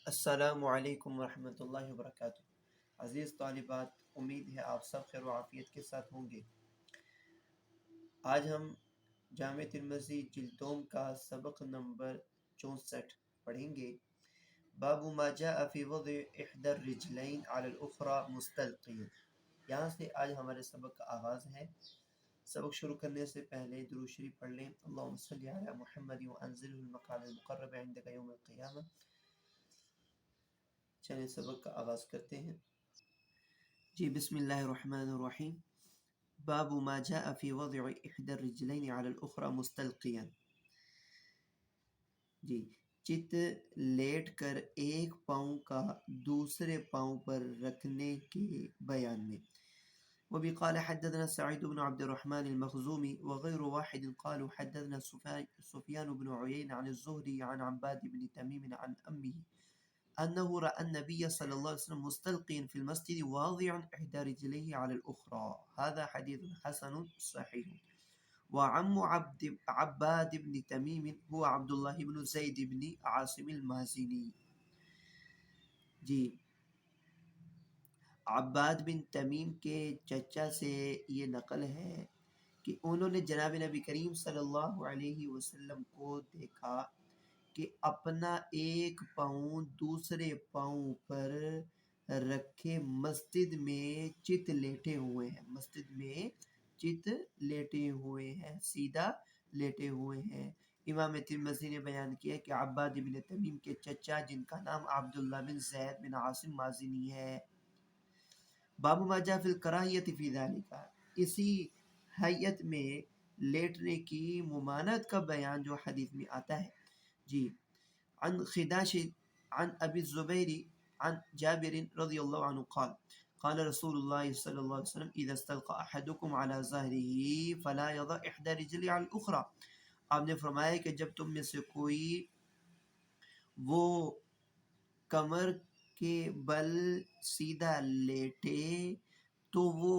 السلام علیکم ورحمۃ اللہ وبرکاتہ۔ عزیز طالبات، امید ہے آپ سب خیر و عافیت کے ساتھ ہوں گے۔ آج ہم جامع ترمذی جلدوم کا سبق نمبر 64 پڑھیں گے۔ باب ما جاء فی وضع احدى الرجلین علی الاخرى مستلقیا۔ یہاں سے آج ہمارے سبق کا آغاز ہے۔ سبق شروع کرنے سے پہلے درود شریف پڑھ لیں۔ اللہم صلی علی محمد وانزلہ المقام المقرب عندک یوم القیامہ۔ چلیں سبق کا آغاز کرتے ہیں۔ جی بسم اللہ الرحمن الرحیم۔ باب ما جاء فی وضع احدى الرجلین علی الاخرى مستلقیا۔ جی، چت لیٹ کر ایک پاؤں کا دوسرے پاؤں پر رکھنے کے بیان میں۔ وبی قال حدثنا سعید بن عبد الرحمن المخزومی وغیر واحد قالوا حدثنا سفیان بن عیین عن الزہری عن عباد بن تمیم عن امه أنه رأى النبي صلى الله عليه وسلم مستلقيا في المسجد واضعا إحدى رجليه على الأخرى. هذا حديث حسن صحيح. وعم عباد بن تميم هو عبد الله بن زيد بن عاصم المازني. جی، عباد بن تمیم کے چچا سے یہ نقل ہے کہ انہوں نے جناب نبی کریم صلی اللہ علیہ وسلم کو دیکھا کہ اپنا ایک پاؤں دوسرے پاؤں پر رکھے مسجد میں چت لیٹے ہوئے ہیں، مسجد میں چت لیٹے ہوئے ہیں، سیدھا لیٹے ہوئے ہیں۔ امام ترمذی نے بیان کیا کہ عباد بن تمیم کے چچا جن کا نام عبداللہ بن زید بن عاصم مازنی ہے۔ باب ما جاء فی الکراہیۃ فی ذالک، اسی حیت میں لیٹنے کی ممانعت کا بیان جو حدیث میں آتا ہے۔ جی، عن خداش عن ابی الزبیر عن جابر رضی اللہ عنہ قال قال رسول اللہ صلی اللہ علیہ وسلم اذا استلقى احدكم على ظهره فلا يضع احدى رجله على الاخرى۔ آپ نے فرمایا کہ جب تم میں سے کوئی وہ کمر کے بل سیدھا لیٹے تو وہ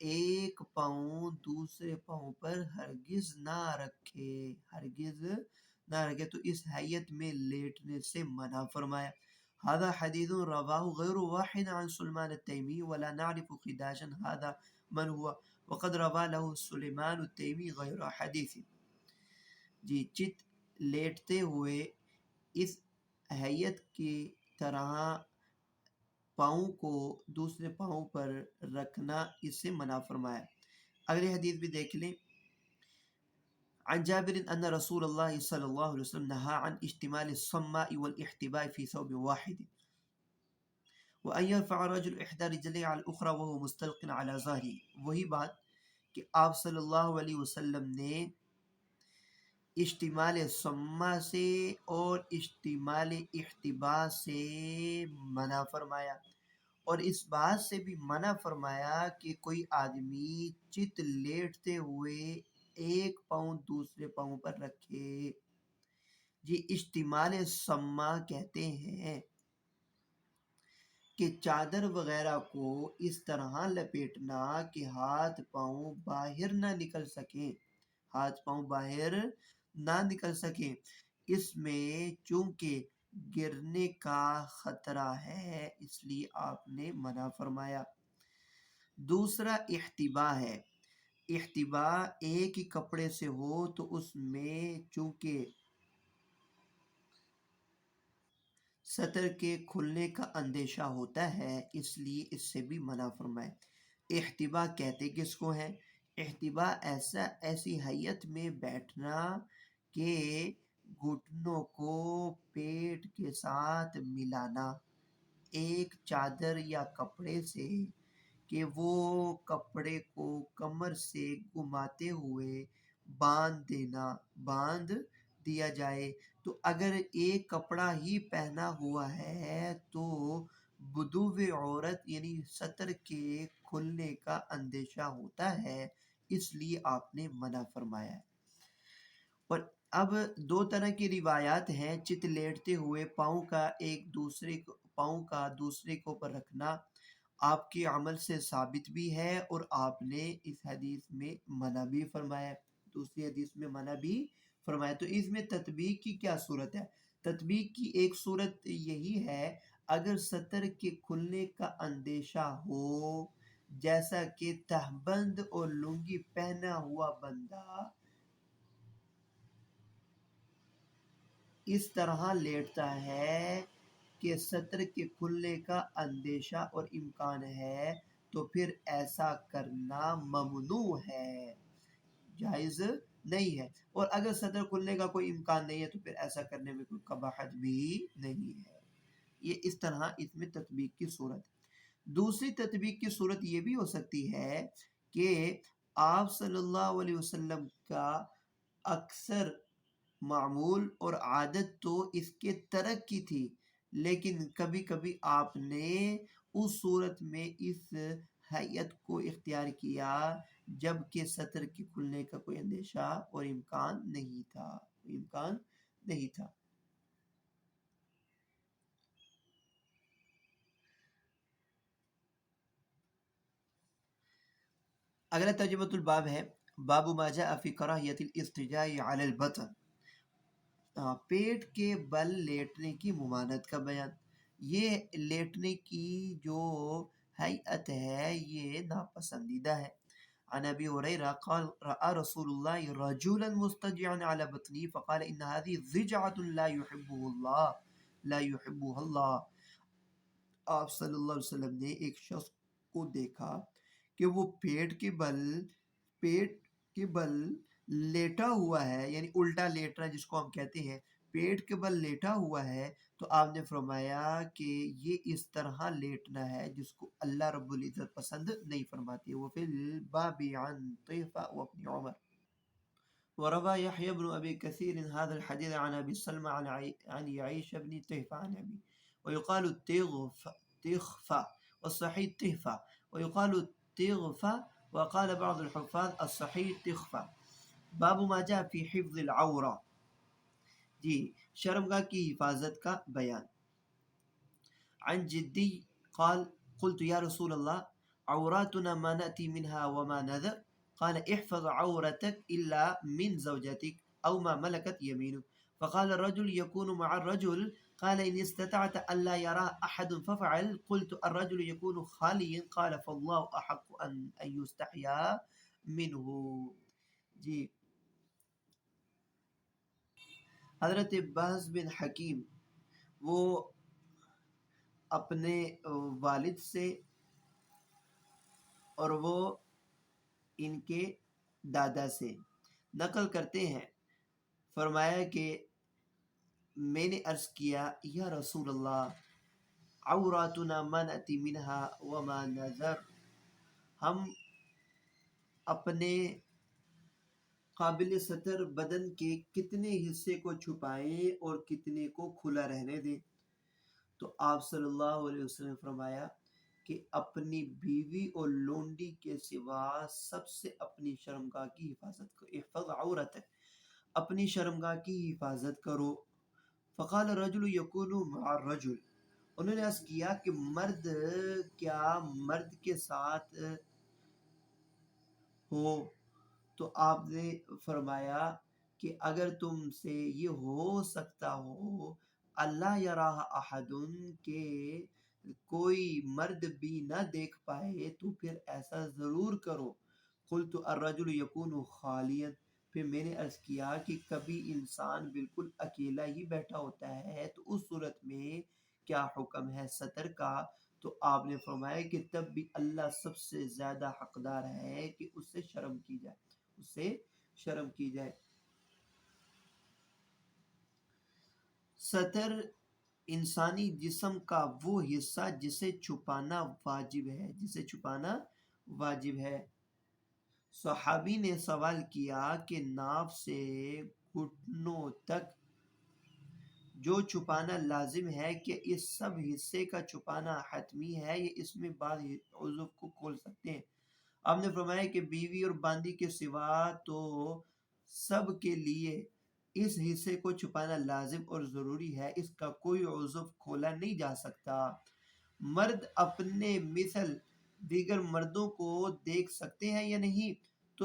ایک پاؤں دوسرے پاؤں پر ہرگز نہ رکھے، ہرگز نہ رکھے، تو اس حیت میں لیٹنے سے منع فرمایا۔ هذا حدیث رواه غیر واحد عن سلمان التیمی ولا نعرف خداشا هذا من هو وقد روى له سلیمان التیمی غیر حدیث۔ جی، چت لیٹتے ہوئے اس حیت کی طرح پاؤں کو دوسرے پاؤں پر رکھنا اس سے منع فرمایا۔ اگلی حدیث بھی دیکھ لیں۔ عن جابر ان رسول اللہ صلی اللہ علیہ وسلم نہا عن اشتمال الصماء والاحتباء في ثوب واحد وان يرفع الرجل احدى رجليه على الاخرى وهو مستلق على ظهره۔ وہی بات کہ آپ صلی اللہ علیہ وسلم نے اشتمال صما سے اور اشتمال احتباء سے منع فرمایا، اور اس بات سے بھی منع فرمایا کہ کوئی آدمی چت لیٹتے ہوئے ایک پاؤں دوسرے پاؤں پر رکھے۔ جی، اشتمال صما کہتے ہیں کہ چادر وغیرہ کو اس طرح لپیٹنا کہ ہاتھ پاؤں باہر نہ نکل سکیں، ہاتھ پاؤں باہر نہ نکل سکیں۔ اس میں چونکہ گرنے کا خطرہ ہے اس لیے آپ نے منع فرمایا۔ دوسرا احتباء ہے۔ احتباء ایک ہی کپڑے سے ہو تو اس میں چونکہ سطر کے کھلنے کا اندیشہ ہوتا ہے اس لیے اس سے بھی منع فرمائے۔ احتباء کہتے کس کو ہے؟ احتباء ایسی حیت میں بیٹھنا کہ گھٹنوں کو پیٹ کے ساتھ ملانا ایک چادر یا کپڑے سے، کہ وہ کپڑے کو کمر سے گھماتے ہوئے باندھ دیا جائے۔ تو اگر ایک کپڑا ہی پہنا ہوا ہے تو بدو عورت یعنی سطر کے کھلنے کا اندیشہ ہوتا ہے، اس لیے آپ نے منع فرمایا ہے۔ اور اب دو طرح کی روایات ہیں چت لیٹتے ہوئے پاؤں کا دوسرے کو پر رکھنا آپ کے عمل سے ثابت بھی ہے، اور آپ نے اس حدیث میں منع بھی فرمایا، دوسری حدیث میں منع بھی فرمایا۔ تو اس میں تطبیق کی کیا صورت ہے؟ تطبیق کی ایک صورت یہی ہے اگر سطر کے کھلنے کا اندیشہ ہو، جیسا کہ تہبند اور لنگی پہنا ہوا بندہ اس طرح لیٹتا ہے کہ سطر کے کھلنے کا اندیشہ اور امکان ہے تو پھر ایسا کرنا ممنوع ہے، جائز نہیں ہے، اور اگر سطر کھلنے کا کوئی امکان نہیں ہے تو پھر ایسا کرنے میں کوئی قباحت بھی نہیں ہے۔ یہ اس طرح اس میں تطبیق کی صورت ہے۔ دوسری تطبیق کی صورت یہ بھی ہو سکتی ہے کہ آپ صلی اللہ علیہ وسلم کا اکثر معمول اور عادت تو اس کے ترک کی تھی، لیکن کبھی کبھی آپ نے اس صورت میں اس حیت کو اختیار کیا جب کہ سطر کے کھلنے کا کوئی اندیشہ اور امکان نہیں تھا۔ اگلا ترجمۃ الباب ہے، باب ما جاء فی کراہیت الاضطجاع علی البطن، پیٹ کے بل لیٹنے کی ممانعت کا بیان۔ یہ لیٹنے کی جو ہیئت ہے یہ ناپسندیدہ ہے۔ عن ابی ہریرہ قال رأى رسول اللہ رجلا مستجعا على بطنه فقال ان هذه ضجعة لا يحبها اللہ۔ آپ صلی اللہ علیہ وسلم نے ایک شخص کو دیکھا کہ وہ پیٹ کے بل لیٹا ہوا ہے، یعنی الٹا لیٹنا جس کو ہم کہتے ہیں، پیٹ کے بل لیٹا ہوا ہے، تو آپ نے فرمایا کہ یہ اس طرح لیٹنا ہے جس کو اللہ رب العزت پسند نہیں فرماتی۔ وہ فی الباب عن طیفہ وابن عمر، وروى يحيى بن أبي كثير هذا الحديث عن أبي سلمى عن يعيش بن طيفة عن أبي، ويقال تغفى والصحيح تهفى، ويقال تغفى، وقال بعض الحفاظ الصحيح تخفى۔ باب ما جاء في حفظ العورة، جی شرمگاہ کی حفاظت کا بیان۔ عن جدی قال قلت يا رسول الله عوراتنا ما نأتي منها وما نذر، قال احفظ عورتك إلا من زوجتك أو ما ملكت يمينك، فقال الرجل يكون مع الرجل، قال إن استطعت ألا يرى أحد ففعل، قلت الرجل يكون خاليا، قال فالله أحق أن يستحيا منه۔ جی حضرت بحث بن حکیم وہ اپنے والد سے اور وہ ان کے دادا سے نقل کرتے ہیں، فرمایا کہ میں نے عرض کیا یا رسول اللہ عوراتنا ما نأتی منها وما نذر، ہم اپنے قابل سطر بدن کے کتنے حصے کو چھپائیں اور کتنے کو کھلا رہنے دیں؟ تو آپ صلی اللہ علیہ وسلم نے فرمایا کہ اپنی بیوی اور لونڈی کے سوا سب سے اپنی شرمگاہ کی حفاظت کرو، احفظ عورتک، اپنی شرمگاہ کی حفاظت کرو۔ فقال الرجل یکون مع الرجل، انہوں نے عرض کیا کہ مرد کے ساتھ ہو؟ تو آپ نے فرمایا کہ اگر تم سے یہ ہو سکتا ہو اللہ یراہ احد، کہ کوئی مرد بھی نہ دیکھ پائے تو پھر ایسا ضرور کرو۔ قلت الرجل یکون خالیا، پھر میں نے عرض کیا کہ کبھی انسان بالکل اکیلا ہی بیٹھا ہوتا ہے تو اس صورت میں کیا حکم ہے سطر کا؟ تو آپ نے فرمایا کہ تب بھی اللہ سب سے زیادہ حقدار ہے کہ اس سے شرم کی جائے۔ سطر انسانی جسم کا وہ حصہ جسے چھپانا واجب ہے۔ صحابی نے سوال کیا کہ ناف سے گھٹنوں تک جو چھپانا لازم ہے، کہ اس سب حصے کا چھپانا حتمی ہے یا اس میں بعض عضو کو کھول سکتے ہیں؟ آپ نے فرمایا کہ بیوی اور باندی کے سوا تو سب کے لیے اس حصے کو چھپانا لازم اور ضروری ہے، اس کا کوئی عضو کھولا نہیں جا سکتا۔ مرد اپنے مثل دیگر مردوں کو دیکھ سکتے ہیں یا نہیں؟ تو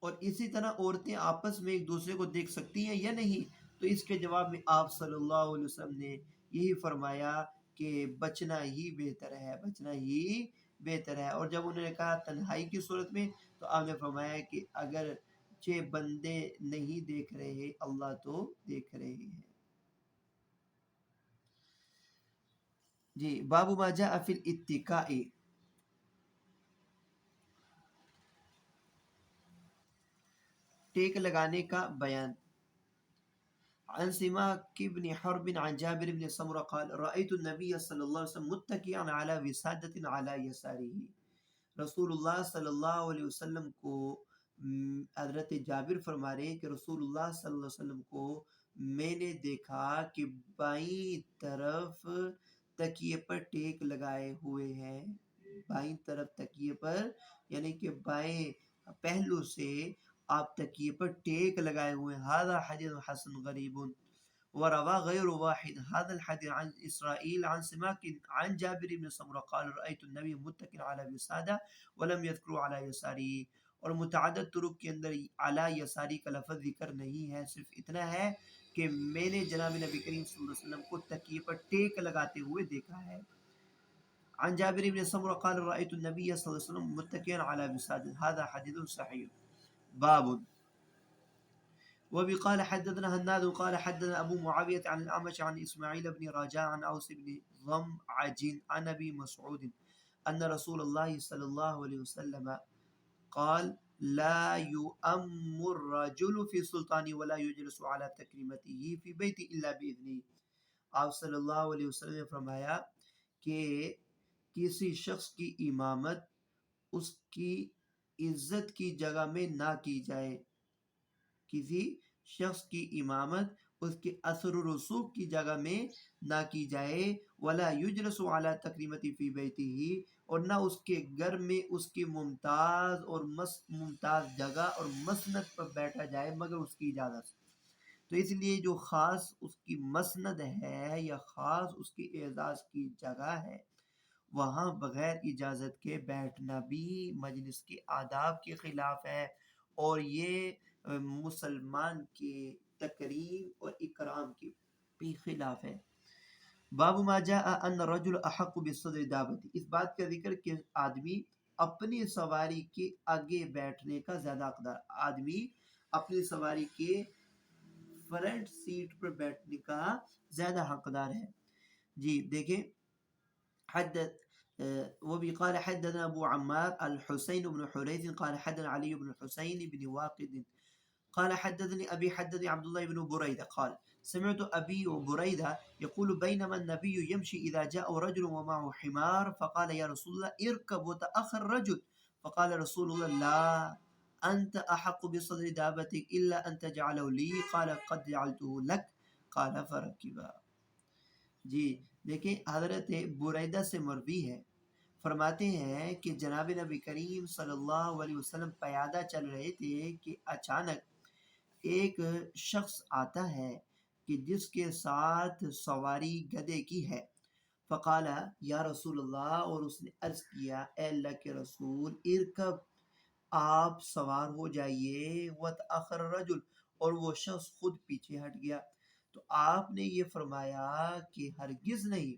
اور اسی طرح عورتیں آپس میں ایک دوسرے کو دیکھ سکتی ہیں یا نہیں؟ تو اس کے جواب میں آپ صلی اللہ علیہ وسلم نے یہی فرمایا کہ بچنا ہی بہتر ہے، بچنا ہی بہتر ہے۔ اور جب انہوں نے کہا تنہائی کی صورت میں، تو آپ نے فرمایا کہ اگر چھ بندے نہیں دیکھ رہے، اللہ تو دیکھ رہے ہیں۔ جی، باب ما جاء فی الاتکاء، ٹیک لگانے کا بیان۔ عن سماك بن حرب عن جابر بن سمرة قال رأيت النبي صلى الله عليه وسلم متكئا على وسادة على يساره۔ رسول اللہ صلی اللہ علیہ وسلم کو حضرت جابر فرما رہے ہیں کہ رسول اللہ صلی اللہ علیہ وسلم کو میں نے دیکھا کہ بائیں طرف تکیے پر ٹیک لگائے ہوئے ہیں، بائیں طرف تکیے پر، یعنی کہ بائیں پہلو سے آپ تکیے پر ٹیک لگائے ہوئے ہیں۔ هذا حدیث حسن غریب وروى غير واحد هذا الحديث عن إسرائيل عن سماك عن جابر بن سمرة قال رأيت النبي متكئا على وسادة ولم يذكر على يساره۔ اور متعدد طرق کے اندر علی یساری کا لفظ ذکر نہیں ہے، صرف اتنا ہے کہ میں نے جناب نبی کریم صلی اللہ علیہ وسلم کو تکیے پر ٹیک لگاتے ہوئے دیکھا ہے۔ عن جابر بن سمرة قال رأيت النبي صلى الله عليه وسلم متكئا على وسادة هذا حديث صحيح۔ باب وبي قال حدثنا هناد قال حدثنا أبو معاوية عن الأعمش عن إسماعيل بن رجاء عن أوس بن ضمعج عن أبي مسعود أن رسول الله صلى الله عليه وسلم قال لا يؤم الرجل في سلطانه ولا يجلس على تكريمته في بيته إلا بإذنه۔ آپ صلی اللہ علیہ وسلم نے فرمایا کہ کسی شخص کی امامت اس کی عزت کی جگہ میں نہ کی جائے، کسی شخص کی امامت اس کے اثر و رسوخ کی جگہ میں نہ کی جائے، ولا یجلس علی تکریمتی فی بیتہ، اور نہ اس کے گھر میں اس کی ممتاز جگہ اور مسند پر بیٹھا جائے مگر اس کی اجازت سے۔ تو اس لیے جو خاص اس کی مسند ہے یا خاص اس کی اعزاز کی جگہ ہے، وہاں بغیر اجازت کے بیٹھنا بھی مجلس کے آداب کے خلاف ہے، اور یہ مسلمان کے تکریم اور اکرام کے بھی خلاف ہے۔ باب ما جاء ان الرجل احق بالصدر دابتی، اس بات کا ذکر کہ آدمی اپنی سواری کے آگے بیٹھنے کا زیادہ حقدار، آدمی اپنی سواری کے فرنٹ سیٹ پر بیٹھنے کا زیادہ حقدار ہے۔ جی دیکھیں، وبي قال حدثنا أبو عمار الحسين بن حريث قال حدثنا علي بن الحسين بن واقد قال حدثني أبي حدثني عبد الله بن بريدة قال سمعت أبي بريدة يقول بينما النبي يمشي إذا جاء رجل ومعه حمار فقال يا رسول الله اركب وتأخر الرجل، فقال رسول الله لا أنت أحق بصدر دابتك إلا أن تجعله لي، قال قد جعلته لك، قال فركبا۔ جی دیکھیں، حضرت بریدہ سے مروی ہے، فرماتے ہیں کہ جناب نبی کریم صلی اللہ علیہ وسلم پیادہ چل رہے تھے کہ اچانک ایک شخص آتا ہے کہ جس کے ساتھ سواری گدھے کی ہے، فقال یا رسول اللہ، اور اس نے عرض کیا اے اللہ کے رسول، ارکب، آپ سوار ہو جائیے، وتأخر الرجل، اور وہ شخص خود پیچھے ہٹ گیا۔ تو آپ نے یہ فرمایا کہ ہرگز نہیں،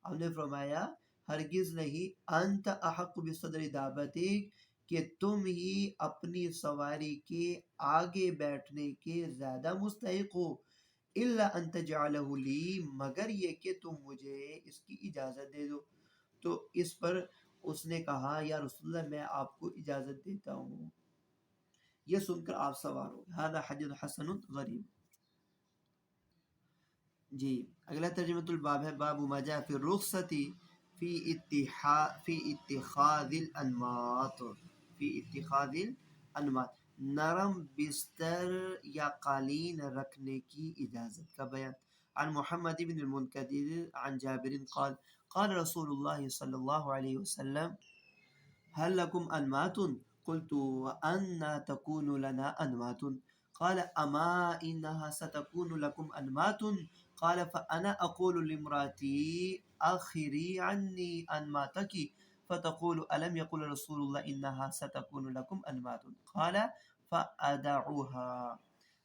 آپ نے فرمایا ہرگز نہیں، انت احق بصدر دابتک، کہ تم ہی اپنی سواری کے آگے بیٹھنے کے زیادہ مستحق ہو، الا ان تجعلہ لی، مگر یہ کہ تم مجھے اس کی اجازت دے دو۔ تو اس پر اس نے کہا یا رسول اللہ، میں آپ کو اجازت دیتا ہوں۔ یہ سن کر آپ سوار ہو گئے۔ هذا حدیث حسن غریب۔ جی اگلا ترجمۃ الباب ہے، باب ما جاء فی الرخصۃ فی اتخاذ الانماط، فی اتخاذ الانماط، نرم بستر یا قالین رکھنے کی اجازت کا بیان۔ عن محمد بن المنکدر عن جابر قال قال رسول اللہ صلی اللہ علیہ وسلم هل لكم أنماط؟ قلت وأنا تكون لنا أنماط؟ قال أما إنها ستكون لكم أنماط؟ قال فأنا أقول لامرأتي أخري عني أنماطك، فتقول ألم يقل رسول الله إنها ستكون لكم أنماط؟ قال فَأَدَعُوهَا۔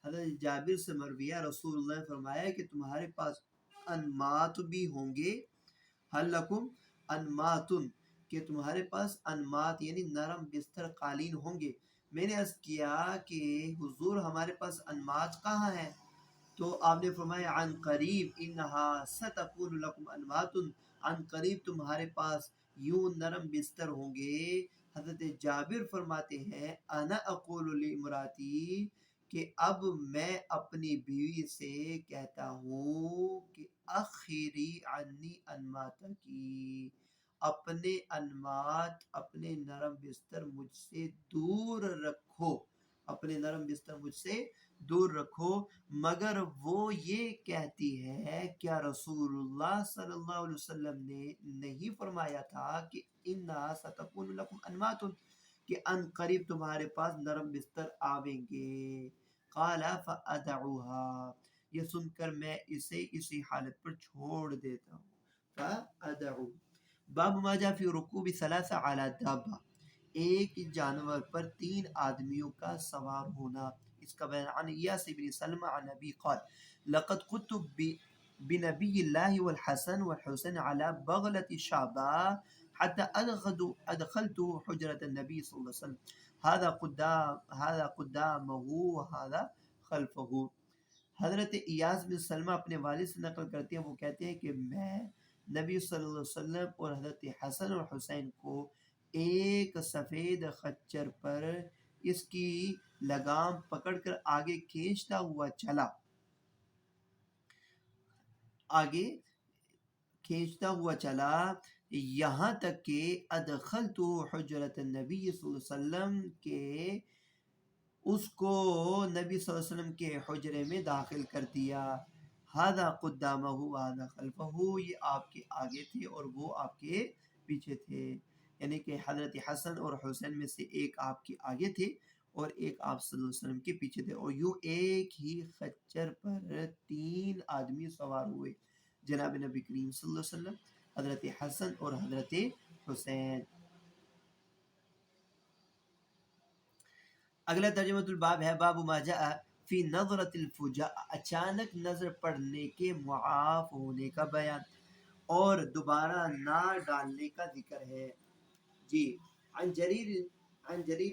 حضرت جابر سے مرویہ رسول اللہ نے فرمایا کہ تمہارے پاس انمات بھی ہوں گے، حل لکم انماتن، کہ تمہارے پاس انمات یعنی نرم بستر قالین ہوں گے۔ میں نے عرض کیا کہ حضور ہمارے پاس انمات کہاں ہیں؟ تو آپ نے فرمایا عن قریب انہا ستکون لکم انمات، عن قریب تمہارے پاس یوں نرم بستر ہوں گے۔ حضرت جابر فرماتے ہیں انا اقول لامراتی، کہ اب میں اپنی بیوی سے کہتا ہوں کہ اخری عنی انمات کی، اپنے انمات اپنے نرم بستر مجھ سے دور رکھو، اپنے نرم بستر مجھ سے دور رکھو۔ مگر وہ یہ کہتی ہے کیا رسول اللہ صلی اللہ علیہ وسلم نے نہیں فرمایا تھا کہ انا ستکون لکم انمات، کہ ان قریب تمہارے پاس نرم بستر آویں گے؟ قال فادعوها، یہ سن کر میں اسے اسی حالت پر چھوڑ دیتا ہوں۔ فادعو، باب ما جاء فی رکوب ثلاثہ علی دابہ، ایک جانور پر تین آدمیوں کا سوار ہونا، اس کا بیان۔ عن ایاس بن سلمہ عن ابی قال لقد كنت بنبی اللہ والحسن والحسین علی بغلة شعبہ حتى ادخلت حجرة النبی صلی اللہ علیہ وسلم هذا قدامه وهذا خلفه۔ حضرت ایاس بن سلمہ اپنے والد سے نقل کرتے ہیں، وہ کہتے ہیں کہ میں نبی صلی اللہ علیہ وسلم اور حضرت حسن اور حسین کو ایک سفید خچر پر اس کی لگام پکڑ کر آگے کھینچتا ہوا چلا، آگے کھینچتا ہوا چلا، یہاں تک کہ ادخلت حجرت النبی صلی اللہ علیہ وسلم کے اس کو نبی صلی اللہ علیہ وسلم کے حجرے میں داخل کر دیا۔ ہذا قدامہ وہذا خلفہ، یہ آپ کے آگے تھے اور وہ آپ کے پیچھے تھے، یعنی کہ حضرت حسن اور حسین میں سے ایک آپ کے آگے تھے اور ایک آپ صلی اللہ علیہ وسلم کے پیچھے تھے، اور یوں ایک ہی خچر پر تین آدمی سوار ہوئے، جناب نبی کریم صلی اللہ علیہ وسلم، حضرت حسن اور حضرت حسین۔ اگلا ترجمہ الباب ہے باب ما جاء فی نظرۃ الفجاء، اچانک نظر پڑنے کے معاف ہونے کا بیان اور دوبارہ نہ ڈالنے کا ذکر ہے۔ جی، عن جریر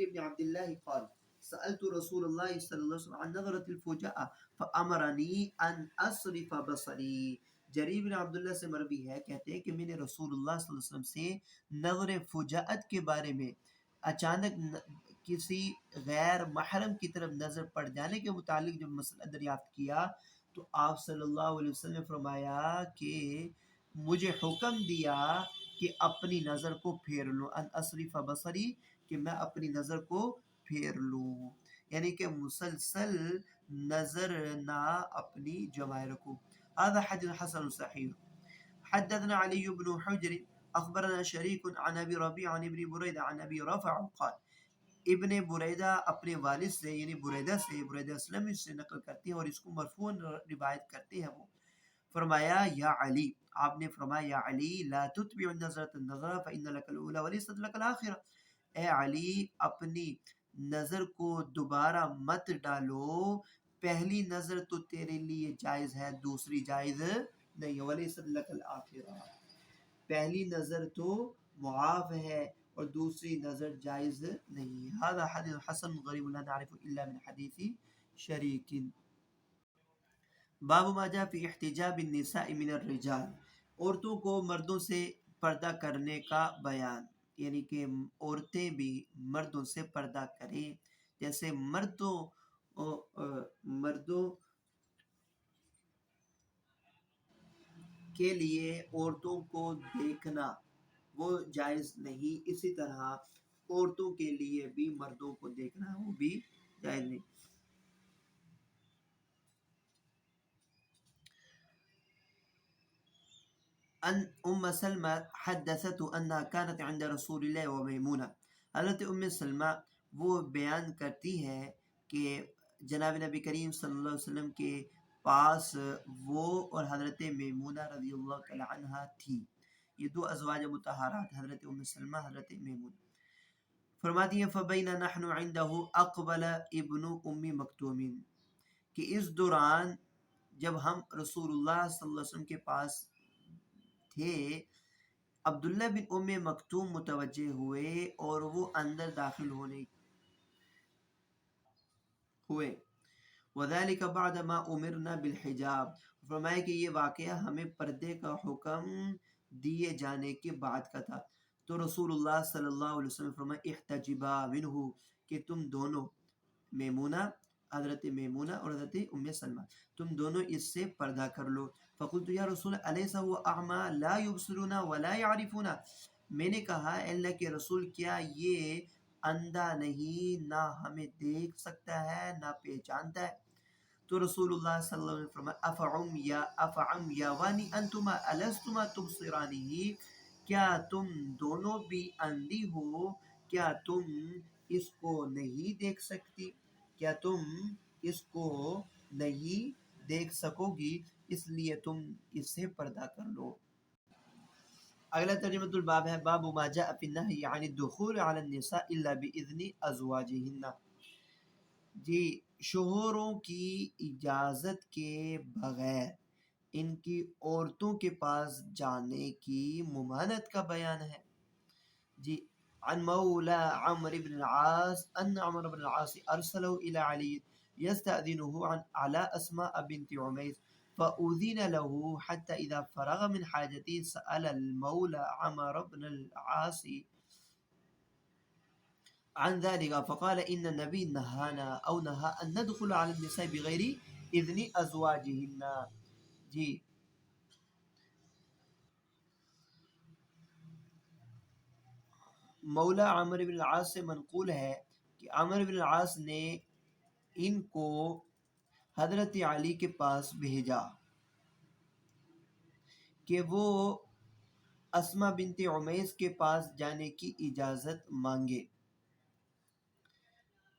بن عبد اللہ قال سألت رسول اللہ صلی اللہ علیہ وسلم عن نظرۃ الفجاء فأمرنی ان اصرف بصری۔ جریر بن عبداللہ سے مروی ہے، کہتے ہیں کہ میں نے رسول اللہ صلی اللہ علیہ وسلم سے نظر فجاءت کے بارے میں، اچانک کسی غیر محرم کی طرف نظر پڑ جانے کے متعلق جب مسئلہ دریافت کیا تو آپ صلی اللہ علیہ وسلم نے فرمایا کہ مجھے حکم دیا کہ اپنی نظر کو پھیر لوں، ان اصرف بصری، کہ میں اپنی نظر کو پھیر لوں، یعنی کہ مسلسل نظر نہ اپنی جمائے رکھوں۔ هذا حدیث حسن صحیح۔ حدثنا علی بن حجر اخبرنا شریک عن ابی ربیع عن ابن بریدہ عن ابی رفع قال، ابن بریدہ اپنے والد سے یعنی بریدہ سے، بریدہ اسلم سے نقل کرتے ہیں اور اس کو مرفوعاً روایت کرتے ہیں، وہ فرمایا یا علی، آپ نے فرمایا یا علی لا تتبع النظرۃ النظرہ فإن لك الاولى وليست لك الاخرہ، اے علی اپنی نظر کو دوبارہ مت ڈالو، پہلی نظر تو تیرے لیے جائز ہے، دوسری جائز نہیں، ولیست لک الاخرہ، پہلی نظر تو معاف ہے اور دوسری نظر جائز نہیں۔ هذا حدیث حسن غریب لا نعرف الا من حدیث شریک۔ باب ما جاء فی احتجاب النساء من الرجال، عورتوں کو مردوں سے پردہ کرنے کا بیان، یعنی کہ عورتیں بھی مردوں سے پردہ کریں، جیسے مردوں کے لیے عورتوں کو دیکھنا وہ جائز نہیں، اسی طرح عورتوں کے لیے بھی مردوں کو دیکھنا وہ بھی جائز نہیں۔ ان ام سلمہ حدثت انها كانت عند رسول اللہ و میمونہ، حضرت ام سلمہ وہ بیان کرتی ہے کہ جناب نبی کریم صلی اللہ علیہ وسلم کے پاس وہ اور حضرت میمونہ رضی اللہ تعالی عنہ تھی، یہ دو ازواج مطہرات، حضرت ام سلمہ، حضرت میمونہ۔ فرماتی ہیں فبینا نحن عنده اقبل ابن ام مکتوم، کہ اس دوران جب ہم رسول اللہ صلی اللہ علیہ وسلم کے پاس تھے، عبداللہ بن ام مکتوم متوجہ ہوئے اور وہ اندر داخل ہوئے۔ وذلك بعد ما امرنا بالحجاب، فرمایا کہ یہ واقعہ ہمیں پردے کا حکم دیے جانے کے بعد کا تھا۔ تو رسول اللہ صلی اللہ علیہ وسلم فرمایا احتجبا منہ، کہ تم دونوں، میمونہ، حضرت میمونہ اور حضرت ام سلمہ، تم دونوں اس سے پردہ کر لو۔ فقلت یا رسول الیس هو اعمی لا یبصرنا ولا یعرفنا، میں نے کہا اے اللہ کے رسول کیا یہ اندھا نہیں، نہ ہمیں دیکھ سکتا ہے نہ پہچانتا ہے؟ تو رسول اللہ صلی اللہ علیہ وسلم فرمایا افعم یا وانی انتما الستما تبصرانی، کیا تم دونوں بھی اندھی ہو؟ کیا تم اس کو نہیں دیکھ سکتی؟ کیا تم اس کو نہیں دیکھ سکو گی؟ اس لیے تم اس سے پردہ کر لو۔ اگلا ترجمۃ الباب ہے باب ما جاء فی النہی عن الدخول علی النساء الا باذن ازواجہن، جی شوہروں کی اجازت کے بغیر ان کی عورتوں کے پاس جانے کی ممانعت کا بیان ہے۔ جی عن مولا عمرو بن العاص ان عمرو بن العاص ارسله الى علي يستأذنه على اسماء بنت عميس فأذن له حتى اذا فرغ من حاجته سأل المولى عمرو بن العاص عن ذلك فقال ان النبي نهانا او نهى ان ندخل على النساء بغير اذن ازواجهن۔ جی مولا عمرو بن العاص سے منقول ہے کہ عمرو بن العاص نے ان کو حضرت علی کے پاس بھیجا کہ وہ اسما بنت عمیس کے پاس جانے کی اجازت مانگے۔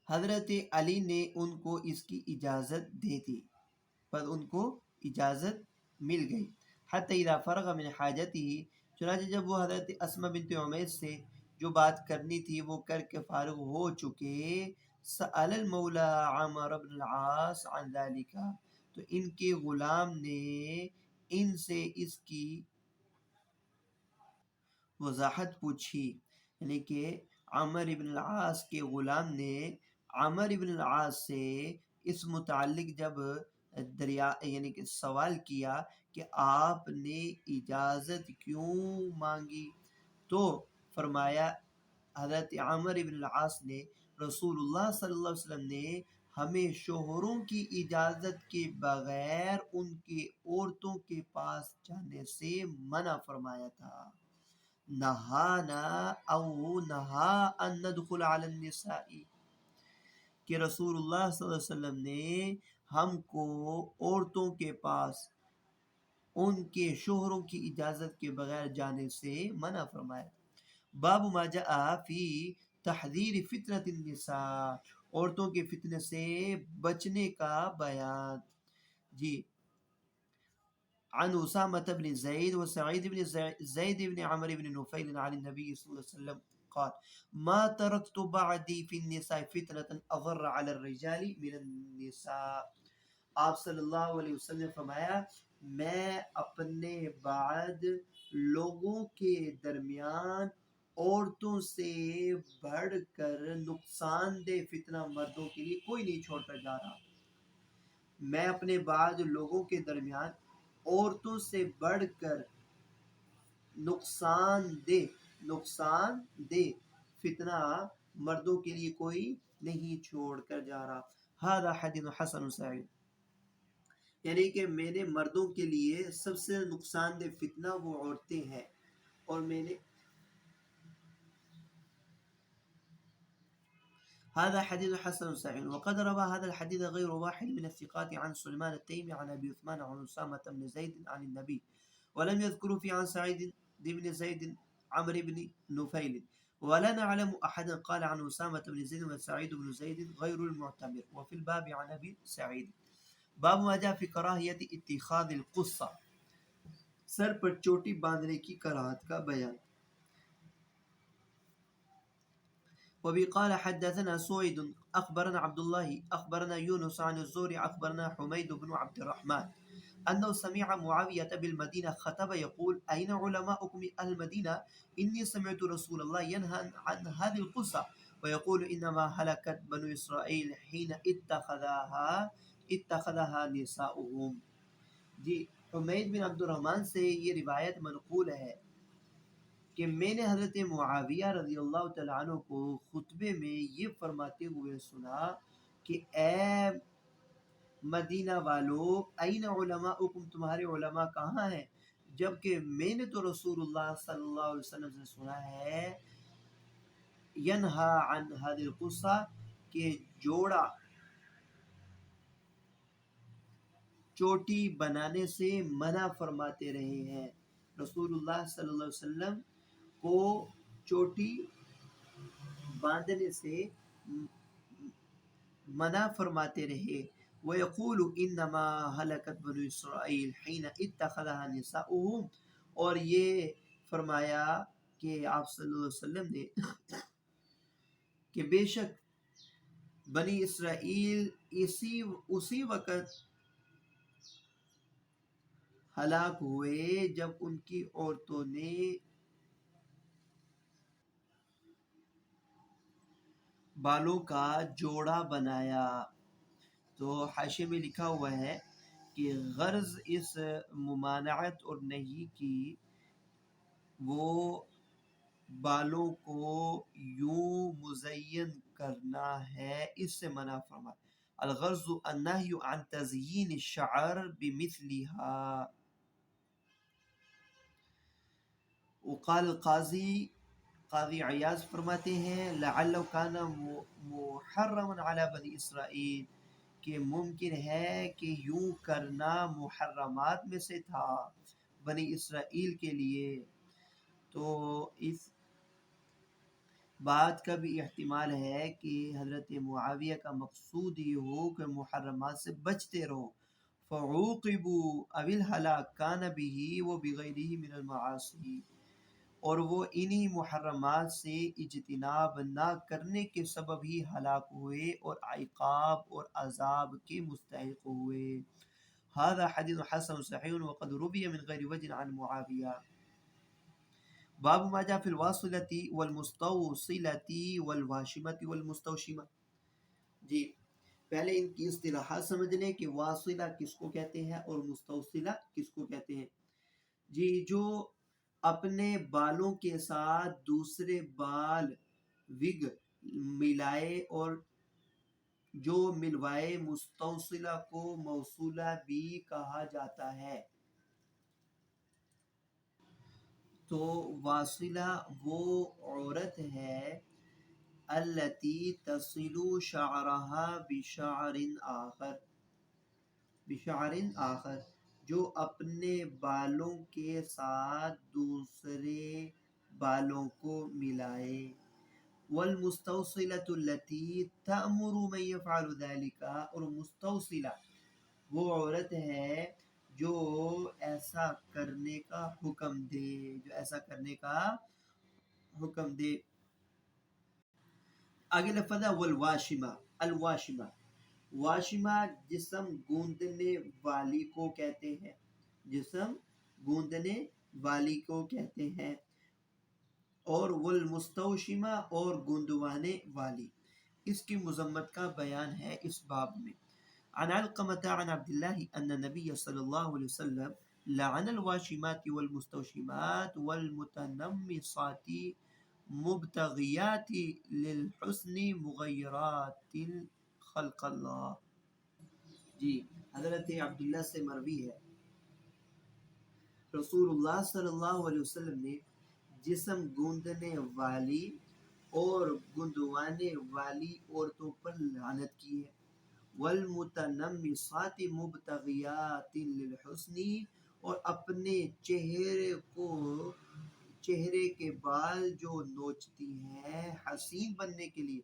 حضرت علی نے ان کو اس کی اجازت دے دی، پر ان کو اجازت مل گئی۔ حتی اذا فرغ من حاجته، چنانچہ جب وہ حضرت اسما بنت عمیس سے جو بات کرنی تھی وہ کر کے فارغ ہو چکے، سأل المولا عمرو بن العاص عن ذلك، تو ان کے غلام نے ان سے اس کی وضاحت پوچھی، یعنی کہ عمر بن العاص کے غلام نے عمر بن العاص سے اس متعلق جب یعنی کہ سوال کیا کہ آپ نے اجازت کیوں مانگی، تو فرمایا حضرت عمر بن العاص نے رسول اللہ صلی اللہ علیہ وسلم نے ہمیں شوہروں کی اجازت کے بغیر ان کے عورتوں کے پاس جانے سے منع فرمایا تھا۔ نہانا او نہا ان ندخل علی النساء، کہ رسول اللہ صلی اللہ علیہ وسلم نے ہم کو عورتوں کے پاس ان کے شوہروں کی اجازت کے بغیر جانے سے منع فرمایا۔ باب ما جاء فی تحذیر فتنۃ النساء، عورتوں کے فتنے سے بچنے کا بیان۔ جی عن اسامة بن زید وسعید بن زید بن عمرو بن نفیل عن النبی صلی اللہ علیہ وسلم قال ما تركت بعدی فی النساء فتنة اضر على الرجال من النساء، آپ صلی اللہ علیہ وسلم نے فرمایا میں اپنے بعد لوگوں کے درمیان عورتوں سے بڑھ کر نقصان دہ فتنہ مردوں کے لیے کوئی نہیں چھوڑ کر جا رہا۔ میں اپنے بعد لوگوں کے درمیان عورتوں سے بڑھ کر نقصان دہ فتنہ مردوں کے لیے کوئی نہیں چھوڑ کر جا رہا۔ ھذا حدیث حسن صحیح، یعنی کہ میرے مردوں کے لیے سب سے نقصان دہ فتنہ وہ عورتیں ہیں، اور میں نے هذا حديث حسن صحيح وقد روى هذا الحديث غير واحد من الثقات عن سليمان التيمي عن أبي عثمان عن أسامة بن زيد عن النبي، ولم يذكروا في عن سعيد بن زيد عمرو بن نفيل، ولا نعلم أحدا قال عن أسامة بن زيد وسعيد بن زيد غير المعتبر. وفي الباب عن أبي سعيد باب ما جاء في كراهية اتخاذ القصة، سر پر چوٹی باندھنے کی کراہت کا بیان۔ وبه قال حدثنا سويد أخبرنا عبد الله أخبرنا يونس عن الزهري أخبرنا حميد بن عبد الرحمن أنه سمع معاوية بالمدينة خطب يقول أين علماؤكم أهل المدينة إني سمعت رسول الله ينهى عن هذه القصة ويقول إنما هلكت بنو إسرائيل حين اتخذها نساؤهم. جی حمید بن عبد الرحمن سے یہ روایت منقول ہے کہ میں نے حضرت معاویہ رضی اللہ تعالیٰ عنہ کو خطبے میں یہ فرماتے ہوئے سنا کہ اے مدینہ والو این علماءکم، تمہارے علماء کہاں ہیں، جبکہ میں نے تو رسول اللہ صلی اللہ علیہ وسلم سے سنا ہے ینہا عن هذه القصہ کہ جوڑا چوٹی بنانے سے منع فرماتے رہے ہیں، رسول اللہ صلی اللہ علیہ وسلم کو چوٹی باندھنے سے منع فرماتے رہے. وَيَقُولُ إِنَّمَا هَلَكَتْ بَنُو إِسْرَائِيلَ حِينَ اتَّخَذَهَا نِسَاؤُهُمْ، اور یہ فرمایا کہ آپ صلی اللہ علیہ وسلم نے کہ بے شک بنی اسرائیل اسی وقت ہلاک ہوئے جب ان کی عورتوں نے بالوں کا جوڑا بنایا. تو حاشیے میں لکھا ہوا ہے کہ غرض اس ممانعت اور نہیں کی وہ بالوں کو یوں مزین کرنا ہے، اس سے منع فرما. الغرض النہی عن تزیین الشعر بمثلها. وقال القاضی، قاضی عیاض فرماتے ہیں لعلہ کان محرما علی بنی اسرائیل، کہ ممکن ہے کہ یوں کرنا محرمات میں سے تھا بنی اسرائیل کے لیے. تو اس بات کا بھی احتمال ہے کہ حضرت معاویہ کا مقصود یہ ہو کہ محرمات سے بچتے رہو. فعوقبوا او الہلاک کان بہ وبغیرہ من المعاصی، اور وہ انہی محرمات سے اجتناب نہ کرنے کے سبب ہی ہلاک ہوئے اور عقاب اور عذاب کے مستحق ہوئے. هذا حدیث حسن صحیح وقد روی من غیر وجہ عن معاویہ. باب ما جاء فی الواصلۃ والمستوصلۃ والواشمۃ والمستوشمہ. جی پہلے ان کی اصطلاحات سمجھ لیں کہ واصلہ کس کو کہتے ہیں اور مستوصلہ کس کو کہتے ہیں. جی جو اپنے بالوں کے ساتھ دوسرے بال وگ ملائے اور جو ملوائے، مستوصلہ کو موصولہ بھی کہا جاتا ہے. تو واصلہ وہ عورت ہے التی تصل شعرها بشعر آخر، جو اپنے بالوں کے ساتھ دوسرے بالوں کو ملائے. والمستوصلۃ التی تأمر من یفعل ذلك، اور مستوصلہ وہ عورت ہے جو ایسا کرنے کا حکم دے، جو ایسا کرنے کا حکم دے. آگے لفظ ہے والواشمہ. الواشمہ، واشمہ جسم گوندنے والی کو کہتے ہیں، جسم گوندنے والی کو کہتے ہیں. اور والمستوشمہ، اور گوندوانے والی. اس کی مذمت کا بیان ہے اس باب میں. عن علقمة عن عبد الله أن النبي صلى الله عليه وسلم لعن الواشمات والمستوشمات والمتنمصات مبتغيات للحسن مغيرات خلق اللہ. جی حضرت عبداللہ سے مروی ہے رسول اللہ صلی اللہ علیہ وسلم نے جسم گوندنے والی اور گندوانے والی عورتوں پر لعنت کی ہے. والمتنمصات مبتغیات للحسن، اور اپنے چہرے کے بال جو نوچتی ہیں حسین بننے کے لیے،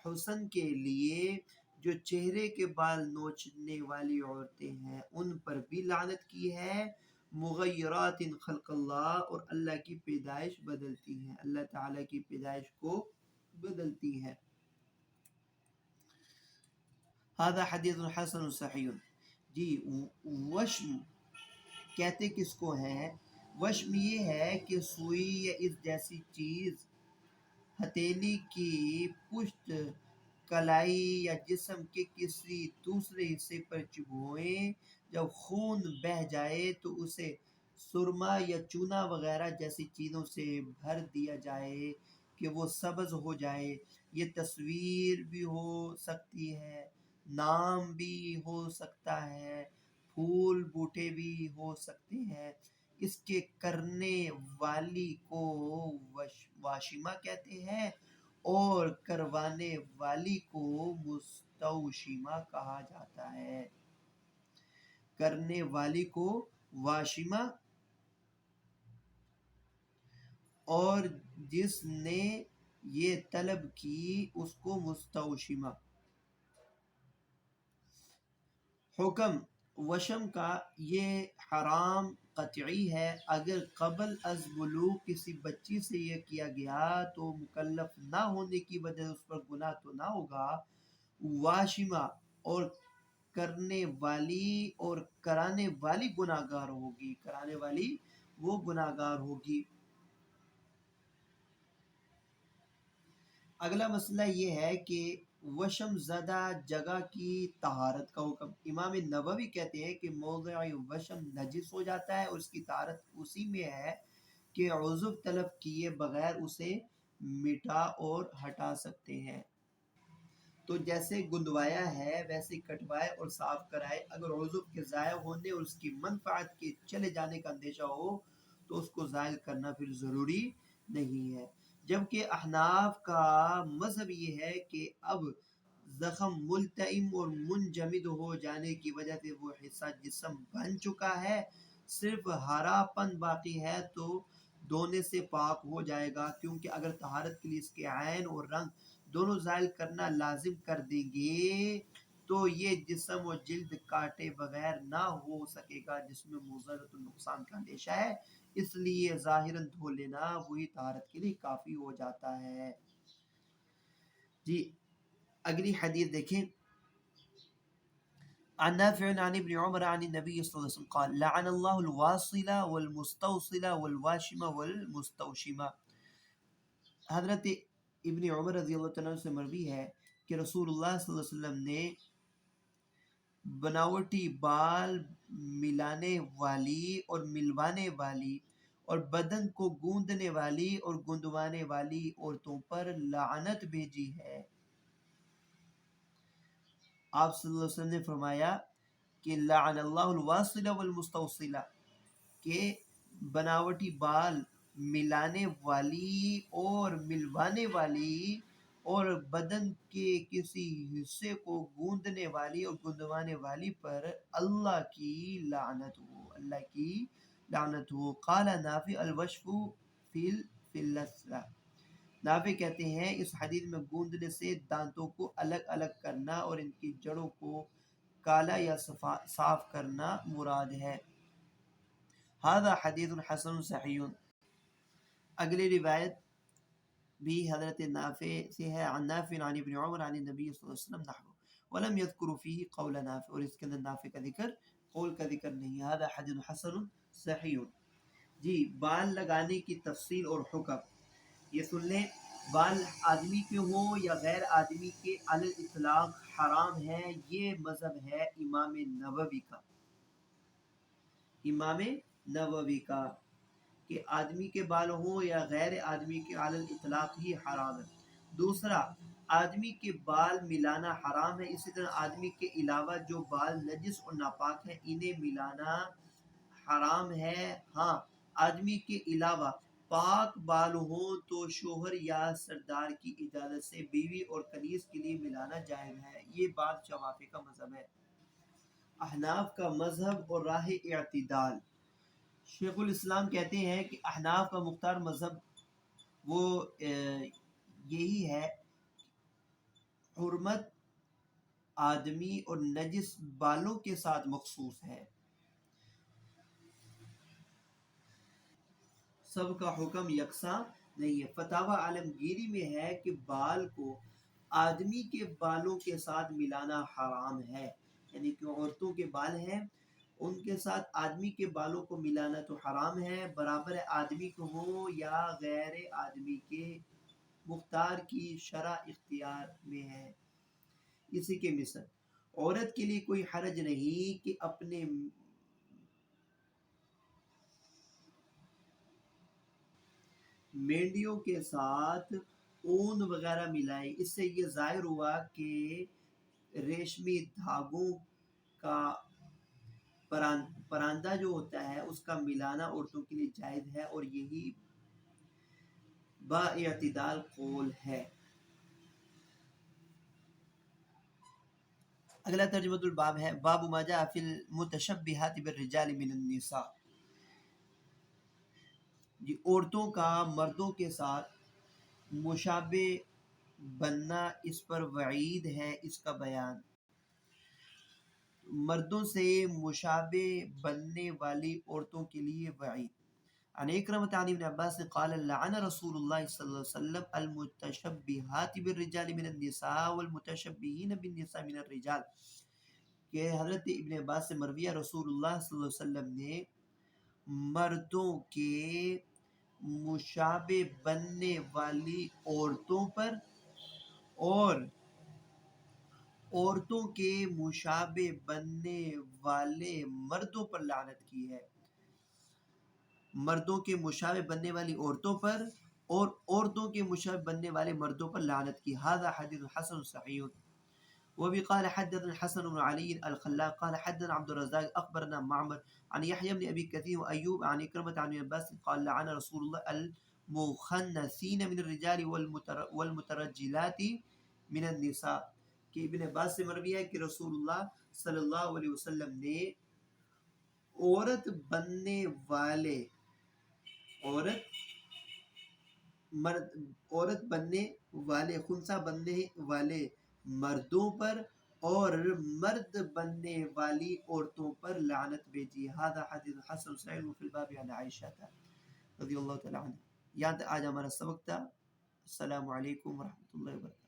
حسن کے لیے جو چہرے کے بال نوچنے والی عورتیں ہیں ان پر بھی لعنت کی ہے. مغیرات خلق اللہ، اور اللہ کی پیدائش بدلتی ہیں، اللہ تعالیٰ کی پیدائش کو بدلتی ہیں۔ هذا حدیث حسن صحیح۔ جی وشم کہتے کس کو ہیں؟ وشم یہ ہے کہ سوئی یا اس جیسی چیز ہتھیلی کی پشت، کلائی یا جسم کے کسی دوسرے حصے پر چبھوئیں، جب خون بہہ جائے تو اسے سرما یا چونا وغیرہ جیسی چیزوں سے بھر دیا جائے کہ وہ سبز ہو جائے۔ یہ تصویر بھی ہو سکتی ہے، نام بھی ہو سکتا ہے، پھول بوٹے بھی ہو سکتے ہیں۔ اس کے کرنے والی کو واشمہ کہتے ہیں اور کروانے والی کو مستوشمہ کہا جاتا ہے۔ کرنے والی کو واشمہ اور جس نے یہ طلب کی اس کو مستوشمہ۔ حکم وشم کا یہ حرام قطعی ہے۔ اگر قبل از بلوغ کسی بچی سے یہ کیا گیا تو مکلف نہ ہونے کی وجہ سے اس پر گناہ تو نہ ہوگا۔ واشمہ اور کرنے والی اور کرانے والی گناہ گار ہوگی، کرانے والی وہ گناہ گار ہوگی۔ اگلا مسئلہ یہ ہے کہ وشم زدہ جگہ کی طہارت کا حکم۔ امام نووی کہتے ہیں کہ موضع وشم نجس ہو جاتا ہے اور اس کی طہارت اسی میں ہے کہ عضو طلب کیے بغیر اسے مٹا اور ہٹا سکتے ہیں۔ تو جیسے گندوایا ہے ویسے کٹوائے اور صاف کرائے۔ اگر عضو کے ضائع ہونے اور اس کی منفعت کے چلے جانے کا اندیشہ ہو تو اس کو زائل کرنا پھر ضروری نہیں ہے۔ جبکہ احناف کا مذہب یہ ہے کہ اب زخم ملتئم اور منجمد ہو جانے کی وجہ سے وہ حصہ جسم بن چکا ہے، صرف ہرا پن باقی ہے تو دھونے سے پاک ہو جائے گا، کیونکہ اگر طہارت کے لیے اس کے عین اور رنگ دونوں زائل کرنا لازم کر دیں گے تو یہ جسم و جلد کاٹے بغیر نہ ہو سکے گا جس میں مضرت و نقصان کا اندیشہ ہے، اس لیے ظاہراً دھو لینا وہی طہارت کے لیے کافی ہو جاتا ہے۔ جی اگلی حدیث دیکھیں۔ عن نافع عن ابن عمر عن النبي صلى الله عليه وسلم قال لعن الله الواصل والمستوصل والواشم والمستوشم۔ حضرت ابن عمر رضی اللہ عنہ سے مروی ہے کہ رسول اللہ صلی اللہ علیہ وسلم نے بناوٹی بال ملانے والی اور ملوانے والی اور بدن کو گوندنے والی اور گندوانے والی عورتوں پر لعنت بھیجی ہے۔ آپ صلی اللہ علیہ وسلم نے فرمایا کہ لعن اللہ الواصل والمستوصل، کہ بناوٹی بال ملانے والی اور ملوانے والی اور بدن کے کسی حصے کو گوندنے والی اور گندوانے والی پر اللہ کی لعنت ہو، اللہ کی لعنت ہو۔ قال نافع الوشف فی اللثہ، نافع کہتے ہیں اس حدیث میں گوندنے سے دانتوں کو الگ الگ کرنا اور ان کی جڑوں کو کالا یا صاف کرنا مراد ہے۔ هذا حدیث حسن صحیح۔ اگلی روایت بھی حضرت نافع سے ہے، عن نافع عن ابن عمر عن النبی صلی اللہ علیہ وسلم نحو ولم يذكر فيه قول نافع، اور اس کے اندر نافع کا ذکر، قول کا ذکر نہیں۔ هذا حدیث حسن صحیح۔ جی بال لگانے کی تفصیل اور حکم، یہ سن لیں۔ بال آدمی کے ہوں یا غیر آدمی کے علی الاطلاق حرام ہے۔ یہ مذہب ہے امام نووی کا، امام نووی کا، کہ آدمی کے بال ہوں یا غیر آدمی کے علی الاطلاق ہی حرام ہے۔ دوسرا، آدمی کے بال ملانا حرام ہے، اسی طرح آدمی کے علاوہ جو بال نجس اور ناپاک ہیں انہیں ملانا حرام ہے۔ ہاں آدمی کے علاوہ پاک بال ہوں تو شوہر یا سردار کی اجازت سے بیوی اور کنیز کے لیے ملانا جائز ہے۔ یہ بات شوافی کا مذہب ہے۔ احناف کا مذہب اور راہ اعتدال، شیخ الاسلام کہتے ہیں کہ احناف کا مختار مذہب وہ یہی ہے، حرمت آدمی اور نجس بالوں کے ساتھ مخصوص ہے، سب کا حکم یکساں نہیں ہے۔ فتاوی عالمگیری میں ہے کہ بال کو آدمی کے بالوں کے ساتھ ملانا حرام ہے، یعنی کہ عورتوں کے بال ہیں ان کے ساتھ آدمی کے بالوں کو ملانا تو حرام ہے، برابر آدمی کو ہو یا غیر آدمی کے، مختار کی شرع اختیار میں ہے۔ اسی کے مثل عورت کے لیے کوئی حرج نہیں کہ اپنے مینڈیوں کے ساتھ اون وغیرہ ملائے، اس سے یہ ظاہر ہوا کہ ریشمی دھاگوں کا پراندہ جو ہوتا ہے اس کا ملانا عورتوں کے لیے جائز ہے، اور یہی با اعتدال قول ہے۔ اگلا ترجمۃ الباب ہے، باب ما جاء فی المتشبہات بالرجال من النساء، یہ عورتوں کا مردوں کے ساتھ مشابہ بننا، اس پر وعید ہے، اس کا بیان۔ مردوں سے مشابہ بننے والی عورتوں کے لیے وعید۔ عن اکرمۃ عن ابن عباس قال لعن رسول اللہ صلی اللہ علیہ وسلم المتشبہات بالرجال من النساء والمتشبہین بالنساء من الرجال، کہ حضرت ابن عباس سے مروی ہے، رسول اللہ صلی اللہ علیہ وسلم نے مردوں کے مشابہ بننے والی عورتوں پر اور عورتوں کے مشابہ بننے والے مردوں پر لعنت کی ہے، مردوں کے مشابہ بننے والی عورتوں پر اور عورتوں کے مشابہ بننے والے مردوں پر لعنت کی۔ هذا حدیث حسن صحیح۔ وبه قال حدثنا الحسن بن علي الخلاق قال حدثنا عبد الرزاق اخبرنا معمر عن يحيى بن ابي كثير وايوب عن إكرمة عن عباس قال لعن رسول الله المخنثين من الرجال والمترجلات من النساء، کہ ابن عباس سے مروی ہے کہ رسول اللہ صلی اللہ علیہ وسلم نے عورت بننے والے عورت بننے والے خنثی بننے والے مردوں پر اور مرد بننے والی عورتوں پر لعنت بھیجی۔ هذا حدیث حسن صحیح فی الباب عن عائشہ رضی اللہ تعالی عنہ۔ یہاں تک آج ہمارا سبق تھا۔ السلام علیکم ورحمۃ اللہ وبرکاتہ۔